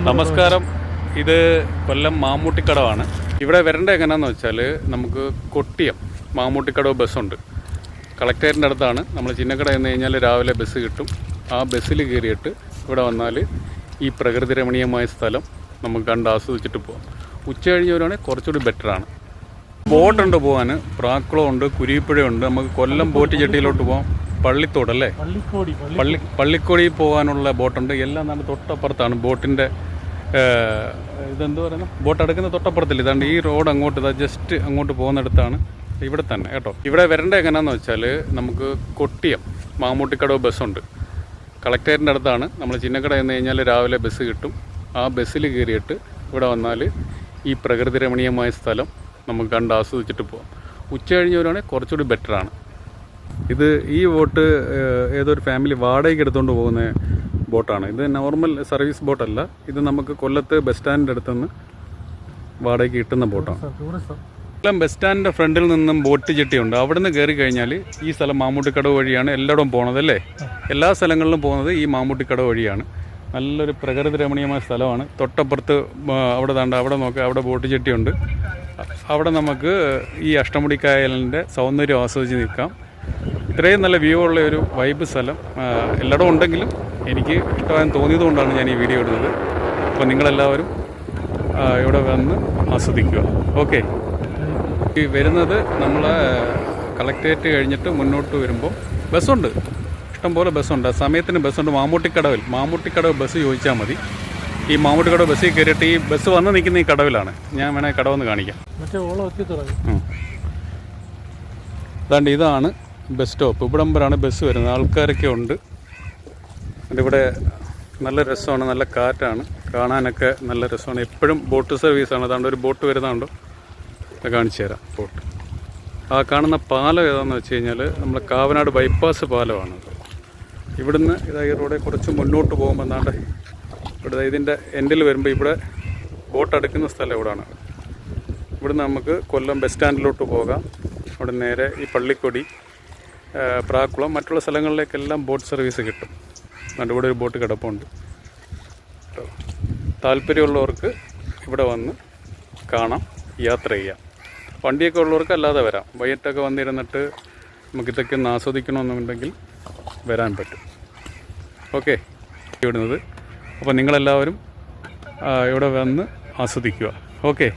നമസ്കാരം. ഇത് കൊല്ലം മാമ്മൂട്ടിക്കടവാണ്. ഇവിടെ വരേണ്ട എങ്ങനെയാണെന്ന് വെച്ചാൽ നമുക്ക് കൊട്ടിയം മാമ്മൂട്ടിക്കടവ് ബസ്സുണ്ട്. കളക്ടറേറ്റിൻ്റെ അടുത്താണ്. നമ്മൾ ചിന്നക്കട എന്ന് കഴിഞ്ഞാൽ രാവിലെ ബസ് കിട്ടും. ആ ബസ്സിൽ കയറിയിട്ട് ഇവിടെ വന്നാൽ ഈ പ്രകൃതി രമണീയമായ സ്ഥലം നമുക്ക് കണ്ട് ആസ്വദിച്ചിട്ട് പോകാം. ഉച്ച കഴിഞ്ഞ് വരുവാണെങ്കിൽ കുറച്ചുകൂടി ബെറ്ററാണ്. ബോട്ടുണ്ട് പോകാൻ. പ്രാക്കുളമുണ്ട്, കുരിപ്പുഴയുണ്ട്. നമുക്ക് കൊല്ലം ബോട്ട് ജെട്ടിയിലോട്ട് പോകാം. പള്ളിത്തോടല്ലേ, പള്ളിക്കോടി പോകാനുള്ള ബോട്ടുണ്ട്. എല്ലാം നമ്മുടെ തൊട്ടപ്പുറത്താണ്. ബോട്ടിൻ്റെ ഇതെന്ത് പറയുന്നത്, ബോട്ട് അടുക്കുന്ന തൊട്ടപ്പുറത്തില്ല. ഇതാണ്ട് ഈ റോഡ് അങ്ങോട്ട്, ഇതാ ജസ്റ്റ് അങ്ങോട്ട് പോകുന്നിടത്താണ്. ഇവിടെ തന്നെ കേട്ടോ. ഇവിടെ വരേണ്ട എങ്ങനെയാണെന്ന് വെച്ചാൽ നമുക്ക് കൊട്ടിയം മാമ്മൂട്ടിക്കടവ് ബസ്സുണ്ട്. കളക്ടറേറ്റിൻ്റെ അടുത്താണ്. നമ്മൾ ചിന്നക്കട എന്ന് കഴിഞ്ഞാൽ രാവിലെ ബസ് കിട്ടും. ആ ബസ്സിൽ കയറിയിട്ട് ഇവിടെ വന്നാൽ ഈ പ്രകൃതി രമണീയമായ സ്ഥലം നമുക്ക് കണ്ട് ആസ്വദിച്ചിട്ട് പോകാം. ഉച്ച കഴിഞ്ഞ് വരുവാണെങ്കിൽ കുറച്ചുകൂടി ബെറ്ററാണ്. ഇത് ഈ ബോട്ട് ഏതൊരു ഫാമിലി വാടകയ്ക്ക് എടുത്തുകൊണ്ട് പോകുന്ന ബോട്ടാണ്. ഇത് നോർമൽ സർവീസ് ബോട്ടല്ല. ഇത് നമുക്ക് കൊല്ലത്ത് ബസ് സ്റ്റാൻഡിൻ്റെ അടുത്തുനിന്ന് വാടകയ്ക്ക് കിട്ടുന്ന ബോട്ടാണ്. കൊല്ലം ബസ് സ്റ്റാൻഡിൻ്റെ ഫ്രണ്ടിൽ നിന്നും ബോട്ട് ജെട്ടിയുണ്ട്. അവിടെ നിന്ന് കയറി കഴിഞ്ഞാൽ ഈ സ്ഥലം മാമ്മൂട്ടിക്കടവ് വഴിയാണ് എല്ലായിടവും പോകുന്നത് അല്ലേ. എല്ലാ സ്ഥലങ്ങളിലും പോകുന്നത് ഈ മാമ്മൂട്ടിക്കടവ് വഴിയാണ്. നല്ലൊരു പ്രകൃതി രമണീയമായ സ്ഥലമാണ്. തൊട്ടപ്പുറത്ത് അവിടെ താണ്ട, അവിടെ നോക്കുക, അവിടെ ബോട്ട് ജെട്ടിയുണ്ട്. അവിടെ നമുക്ക് ഈ അഷ്ടമുടിക്കായലിൻ്റെ സൗന്ദര്യം ആസ്വദിച്ച് നിൽക്കാം. ഇത്രയും നല്ല വ്യൂ ഉള്ള ഒരു വൈബ് സ്ഥലം എല്ലായിടവും ഉണ്ടെങ്കിലും എനിക്ക് ഇഷ്ടമായെന്ന് തോന്നിയതുകൊണ്ടാണ് ഞാൻ ഈ വീഡിയോ ഇടുന്നത്. അപ്പോൾ നിങ്ങളെല്ലാവരും ഇവിടെ വന്ന് ആസ്വദിക്കുക. ഓക്കെ. ഈ വരുന്നത് നമ്മൾ കളക്ടറേറ്റ് കഴിഞ്ഞിട്ട് മുന്നോട്ട് വരുമ്പോൾ ബസ്സുണ്ട്, ഇഷ്ടംപോലെ ബസ്സുണ്ട്. സമയത്തിന് ബസ്സുണ്ട്. മാമ്മൂട്ടിക്കടവ് ബസ് ചോദിച്ചാൽ മതി. ഈ മാമ്മൂട്ടിക്കടവ് ബസ്സിൽ കയറിയിട്ട് ഈ ബസ് വന്ന് നിൽക്കുന്ന ഈ കടവിലാണ്. ഞാൻ വേണമെങ്കിൽ കടവെന്ന് കാണിക്കാം. അതാണ്ട് ഇതാണ് ബസ് സ്റ്റോപ്പ്. ഇവിടം വരെയാണ് ബസ് വരുന്നത്. ആൾക്കാരൊക്കെ ഉണ്ട്. ഇവിടെ നല്ല രസമാണ്, നല്ല കാറ്റാണ്, കാണാനൊക്കെ നല്ല രസമാണ്. എപ്പോഴും ബോട്ട് സർവീസാണ്. അതാണ്ട് ഒരു ബോട്ട് വരുന്നുണ്ടോ, കാണിച്ചു തരാം. ബോട്ട് ആ കാണുന്ന പാലം ഏതാണെന്ന് വെച്ച് കഴിഞ്ഞാൽ നമ്മൾ കാവനാട് ബൈപ്പാസ് പാലമാണ്. ഇവിടുന്ന് ഈ റോഡിൽ കുറച്ച് മുന്നോട്ട് പോകുമ്പോൾ എന്താണ്ട് ഇവിടെ ഇതിൻ്റെ എൻഡിൽ വരുമ്പോൾ ഇവിടെ ബോട്ട് അടുക്കുന്ന സ്ഥലം ഇവിടെയാണ്. ഇവിടുന്ന് നമുക്ക് കൊല്ലം ബസ് സ്റ്റാൻഡിലോട്ട് പോകാം. അവിടെ നേരെ ഈ പള്ളിക്കൊടി, പ്രാക്കുളം, മറ്റുള്ള സ്ഥലങ്ങളിലേക്കെല്ലാം ബോട്ട് സർവീസ് കിട്ടും. അതുകൊണ്ട് ഇവിടെ ഒരു ബോട്ട് കിടപ്പുണ്ട്. താല്പര്യമുള്ളവർക്ക് ഇവിടെ വന്ന് കാണാം, യാത്ര ചെയ്യാം. വണ്ടിയൊക്കെ ഉള്ളവർക്ക് അല്ലാതെ വരാം. വൈകിട്ടൊക്കെ വന്നിരുന്നിട്ട് നമുക്കിതൊക്കെ ഒന്ന് ആസ്വദിക്കണമെന്നുണ്ടെങ്കിൽ വരാൻ പറ്റും. ഓക്കെ. ഇവിടുന്നത് അപ്പോൾ നിങ്ങളെല്ലാവരും ഇവിടെ വന്ന് ആസ്വദിക്കുക. ഓക്കെ.